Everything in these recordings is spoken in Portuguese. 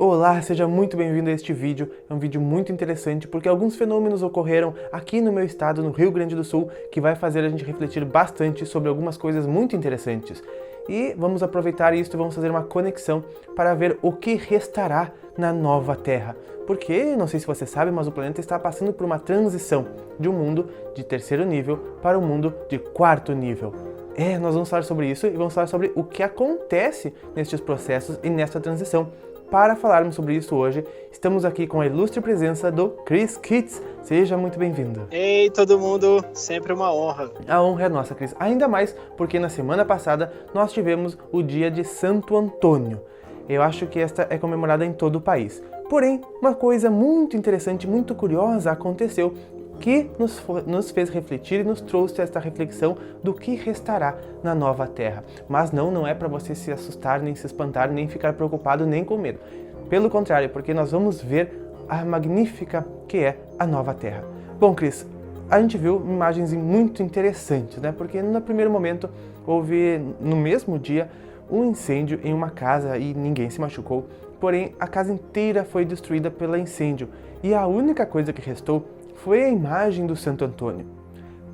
Olá, seja muito bem-vindo a este vídeo. É um vídeo muito interessante porque alguns fenômenos ocorreram aqui no meu estado, no Rio Grande do Sul, que vai fazer a gente refletir bastante sobre algumas coisas muito interessantes. E vamos aproveitar isso e vamos fazer uma conexão para ver o que restará na nova Terra. Porque, não sei se você sabe, mas o planeta está passando por uma transição de um mundo de terceiro nível para um mundo de quarto nível. Nós vamos falar sobre isso e vamos falar sobre o que acontece nestes processos e nesta transição. Para falarmos sobre isso hoje, estamos aqui com a ilustre presença do Chris Kitts. Seja muito bem-vindo. Ei, todo mundo, sempre uma honra. A honra é nossa, Chris. Ainda mais porque na semana passada nós tivemos o dia de Santo Antônio. Eu acho que esta é comemorada em todo o país. Porém, uma coisa muito interessante, muito curiosa aconteceu que nos fez refletir e nos trouxe esta reflexão do que restará na nova Terra. Mas não é para você se assustar, nem se espantar, nem ficar preocupado, nem com medo. Pelo contrário, porque nós vamos ver a magnífica que é a nova Terra. Bom, Cris, a gente viu imagens muito interessantes, né? Porque no primeiro momento houve, no mesmo dia, um incêndio em uma casa e ninguém se machucou. Porém, a casa inteira foi destruída pelo incêndio e a única coisa que restou foi a imagem do Santo Antônio.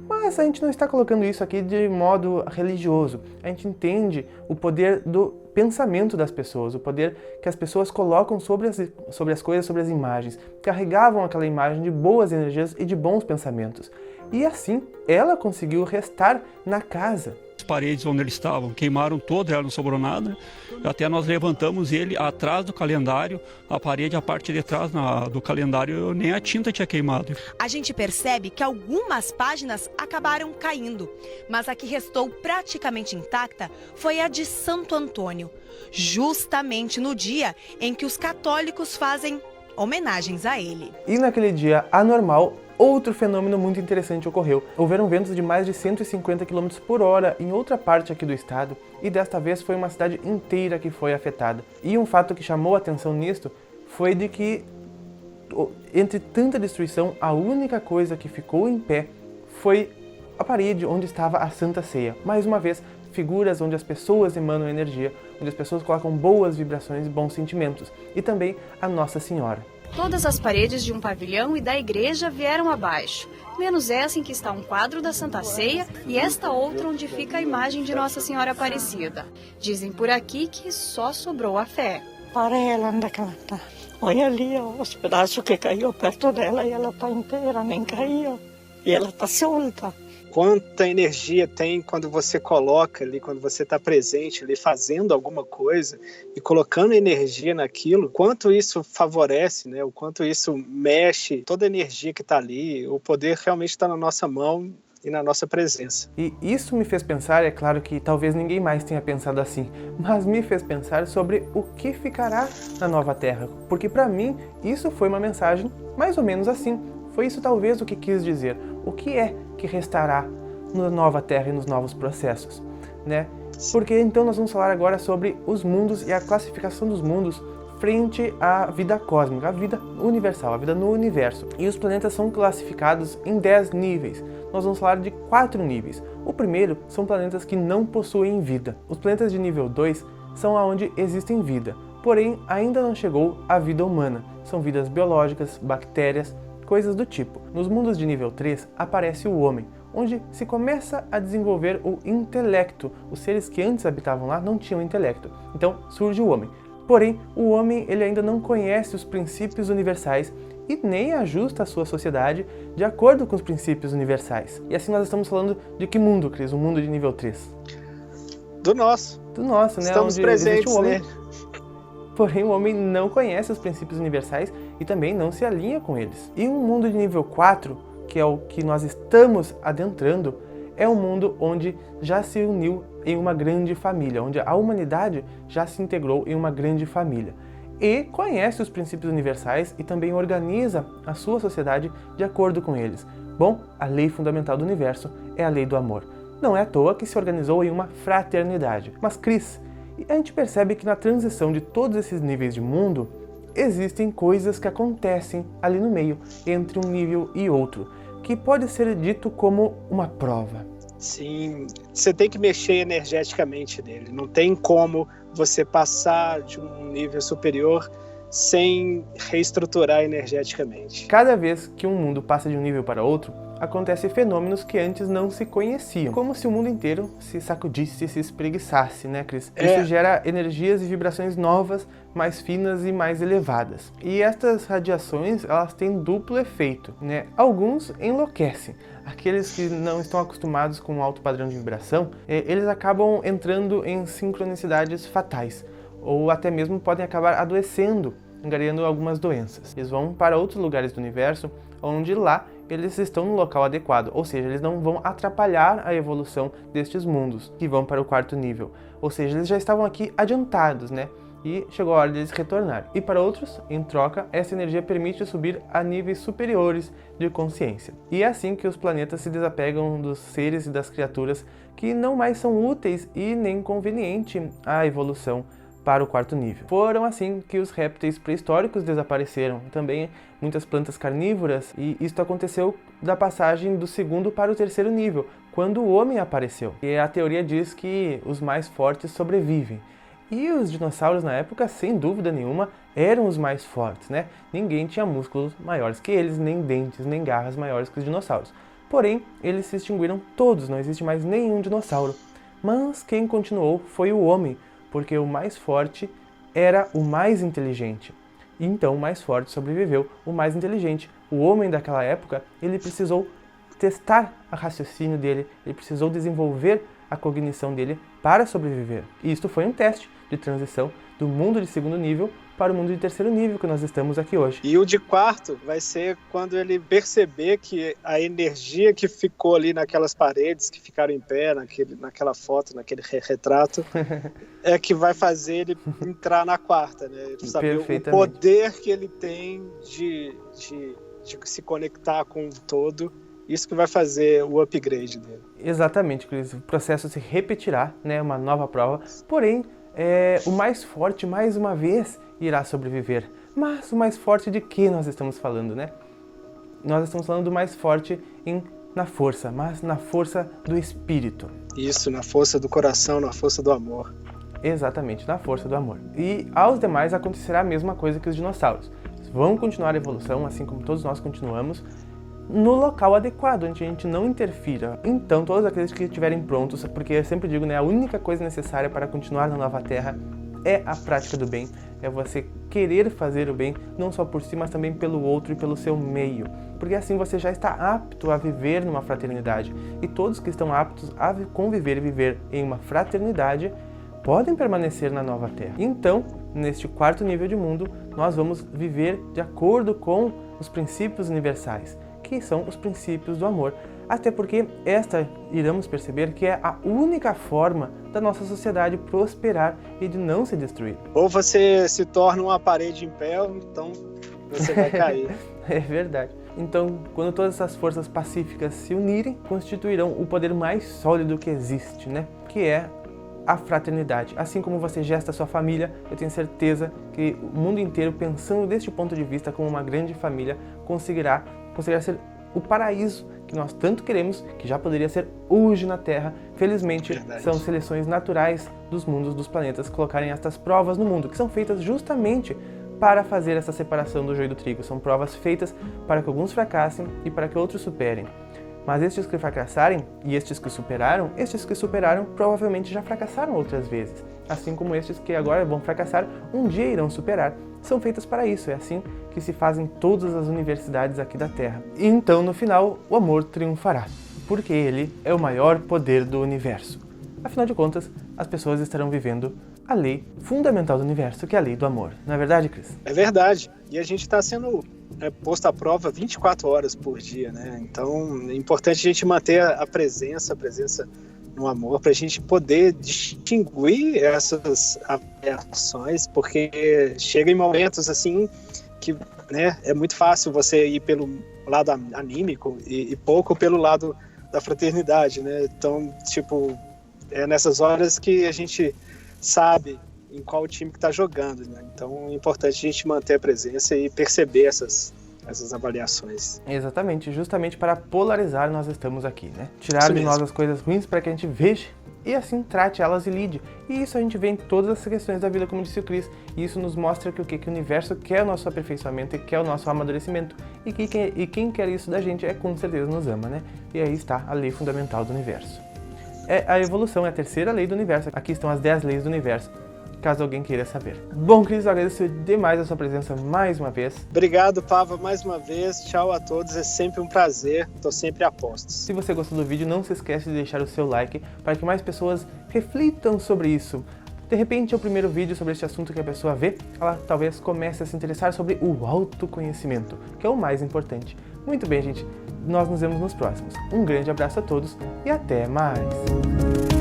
Mas a gente não está colocando isso aqui de modo religioso. A gente entende o poder do pensamento das pessoas, o poder que as pessoas colocam sobre as coisas, sobre as imagens. Carregavam aquela imagem de boas energias e de bons pensamentos. E assim, ela conseguiu restar na casa. As paredes onde eles estavam queimaram todas, não sobrou nada. Até nós levantamos ele atrás do calendário, a parede, a parte de trás do calendário, nem a tinta tinha queimado. A gente percebe que algumas páginas acabaram caindo, mas a que restou praticamente intacta foi a de Santo Antônio, justamente no dia em que os católicos fazem homenagens a ele. E naquele dia anormal, outro fenômeno muito interessante ocorreu. Houveram ventos de mais de 150 km por hora em outra parte aqui do estado e desta vez foi uma cidade inteira que foi afetada. E um fato que chamou a atenção nisto foi de que, entre tanta destruição, a única coisa que ficou em pé foi a parede onde estava a Santa Ceia. Mais uma vez, figuras onde as pessoas emanam energia, onde as pessoas colocam boas vibrações e bons sentimentos. E também a Nossa Senhora. Todas as paredes de um pavilhão e da igreja vieram abaixo, menos essa em que está um quadro da Santa Ceia e esta outra onde fica a imagem de Nossa Senhora Aparecida. Dizem por aqui que só sobrou a fé. Para ela, onde é que ela está? Olha ali, ó, os pedaços que caiu perto dela e ela está inteira, nem caiu. E ela está solta. Quanta energia tem quando você coloca ali, quando você está presente ali, fazendo alguma coisa e colocando energia naquilo, quanto isso favorece, né? O quanto isso mexe, toda a energia que está ali, o poder realmente está na nossa mão e na nossa presença. E isso me fez pensar, é claro que talvez ninguém mais tenha pensado assim, mas me fez pensar sobre o que ficará na nova Terra, porque para mim isso foi uma mensagem mais ou menos assim. Foi isso talvez o que quis dizer. O que é que restará na nova Terra e nos novos processos, né? Porque então nós vamos falar agora sobre os mundos e a classificação dos mundos frente à vida cósmica, a vida universal, a vida no universo. E os planetas são classificados em 10 níveis. Nós vamos falar de 4 níveis. O primeiro são planetas que não possuem vida. Os planetas de nível 2 são onde existem vida, porém ainda não chegou a vida humana. São vidas biológicas, bactérias, coisas do tipo. Nos mundos de nível 3 aparece o homem, onde se começa a desenvolver o intelecto. Os seres que antes habitavam lá não tinham intelecto. Então surge o homem. Porém, o homem ele ainda não conhece os princípios universais e nem ajusta a sua sociedade de acordo com os princípios universais. E assim nós estamos falando de que mundo, Cris? O mundo de nível 3? Do nosso. Do nosso, né? Estamos onde presentes, o homem, né? Porém, o homem não conhece os princípios universais e também não se alinha com eles. E um mundo de nível 4, que é o que nós estamos adentrando, é um mundo onde já se uniu em uma grande família, onde a humanidade já se integrou em uma grande família. E conhece os princípios universais e também organiza a sua sociedade de acordo com eles. Bom, a lei fundamental do universo é a lei do amor. Não é à toa que se organizou em uma fraternidade. Mas, Cris, a gente percebe que na transição de todos esses níveis de mundo, existem coisas que acontecem ali no meio, entre um nível e outro, que pode ser dito como uma prova. Sim, você tem que mexer energeticamente nele. Não tem como você passar de um nível superior sem reestruturar energeticamente. Cada vez que um mundo passa de um nível para outro, acontecem fenômenos que antes não se conheciam. Como se o mundo inteiro se sacudisse, se espreguiçasse, né, Cris? Isso gera energias e vibrações novas, mais finas e mais elevadas. E estas radiações, elas têm duplo efeito, né? Alguns enlouquecem. Aqueles que não estão acostumados com um alto padrão de vibração, eles acabam entrando em sincronicidades fatais, ou até mesmo podem acabar adoecendo, angariando algumas doenças. Eles vão para outros lugares do universo, onde lá eles estão no local adequado, ou seja, eles não vão atrapalhar a evolução destes mundos que vão para o 4º nível. Ou seja, eles já estavam aqui adiantados, né? E chegou a hora deles retornar. E para outros, em troca, essa energia permite subir a níveis superiores de consciência. E é assim que os planetas se desapegam dos seres e das criaturas que não mais são úteis e nem conveniente à evolução para o 4º nível. Foram assim que os répteis pré-históricos desapareceram, também muitas plantas carnívoras, e isto aconteceu da passagem do 2º para o 3º nível, quando o homem apareceu. E a teoria diz que os mais fortes sobrevivem. E os dinossauros na época, sem dúvida nenhuma, eram os mais fortes, né? Ninguém tinha músculos maiores que eles, nem dentes, nem garras maiores que os dinossauros. Porém, eles se extinguiram todos, não existe mais nenhum dinossauro. Mas quem continuou foi o homem, porque o mais forte era o mais inteligente. Então o mais forte sobreviveu, o mais inteligente. O homem daquela época, ele precisou testar o raciocínio dele, ele precisou desenvolver a cognição dele para sobreviver. E isto foi um teste de transição do mundo de 2º nível para o mundo de 3º nível que nós estamos aqui hoje. E o de 4º vai ser quando ele perceber que a energia que ficou ali naquelas paredes, que ficaram em pé, naquela foto, naquele retrato, é que vai fazer ele entrar na 4ª, né? Saber o poder que ele tem de se conectar com o todo. Isso que vai fazer o upgrade dele. Exatamente, Cris. O processo se repetirá, né? Uma nova prova. Porém, o mais forte, mais uma vez, irá sobreviver. Mas o mais forte de que nós estamos falando, né? Nós estamos falando do mais forte na força, mas na força do espírito. Isso, na força do coração, na força do amor. Exatamente, na força do amor. E aos demais acontecerá a mesma coisa que os dinossauros. Vão continuar a evolução, assim como todos nós continuamos, no local adequado, onde a gente não interfira. Então, todos aqueles que estiverem prontos, porque eu sempre digo, né, a única coisa necessária para continuar na nova Terra é a prática do bem, é você querer fazer o bem, não só por si, mas também pelo outro e pelo seu meio, porque assim você já está apto a viver numa fraternidade, e todos que estão aptos a conviver e viver em uma fraternidade podem permanecer na nova Terra. Então, neste 4º nível de mundo, nós vamos viver de acordo com os princípios universais, que são os princípios do amor. Até porque iremos perceber que é a única forma da nossa sociedade prosperar e de não se destruir. Ou você se torna uma parede em pé, ou então você vai cair. É verdade. Então, quando todas essas forças pacíficas se unirem, constituirão o poder mais sólido que existe, né? Que é a fraternidade. Assim como você gesta a sua família, eu tenho certeza que o mundo inteiro, pensando deste ponto de vista como uma grande família, conseguirá ser o paraíso que nós tanto queremos, que já poderia ser hoje na Terra. Felizmente, são seleções naturais dos mundos, dos planetas, colocarem estas provas no mundo, que são feitas justamente para fazer essa separação do joio e do trigo. São provas feitas para que alguns fracassem e para que outros superem. Mas estes que fracassarem e estes que superaram provavelmente já fracassaram outras vezes. Assim como estes que agora vão fracassar, um dia irão superar. São feitas para isso, é assim que se fazem todas as universidades aqui da Terra. E então, no final, o amor triunfará, porque ele é o maior poder do universo. Afinal de contas, as pessoas estarão vivendo a lei fundamental do universo, que é a lei do amor. Não é verdade, Cris? É verdade. E a gente está sendo posto à prova 24 horas por dia, né? Então, é importante a gente manter a presença no amor, para a gente poder distinguir essas ações, porque chega em momentos assim que, né, é muito fácil você ir pelo lado anímico e pouco pelo lado da fraternidade, né? Então, tipo, é nessas horas que a gente sabe em qual time que está jogando, né? Então é importante a gente manter a presença e perceber essas essas avaliações. Exatamente, justamente para polarizar nós estamos aqui, né? Tirar de nós as coisas ruins para que a gente veja e assim trate elas e lide. E isso a gente vê em todas as questões da vida, como disse o Cris. E isso nos mostra que o universo quer o nosso aperfeiçoamento e quer o nosso amadurecimento. E quem quer isso da gente com certeza nos ama, né? E aí está a lei fundamental do universo. A evolução é a terceira lei do universo. Aqui estão as 10 leis do universo, caso alguém queira saber. Bom, Cris, eu agradeço demais a sua presença mais uma vez. Obrigado, Pava, mais uma vez. Tchau a todos, é sempre um prazer. Estou sempre a postos. Se você gostou do vídeo, não se esquece de deixar o seu like para que mais pessoas reflitam sobre isso. De repente, é o primeiro vídeo sobre este assunto que a pessoa vê, ela talvez comece a se interessar sobre o autoconhecimento, que é o mais importante. Muito bem, gente. Nós nos vemos nos próximos. Um grande abraço a todos e até mais!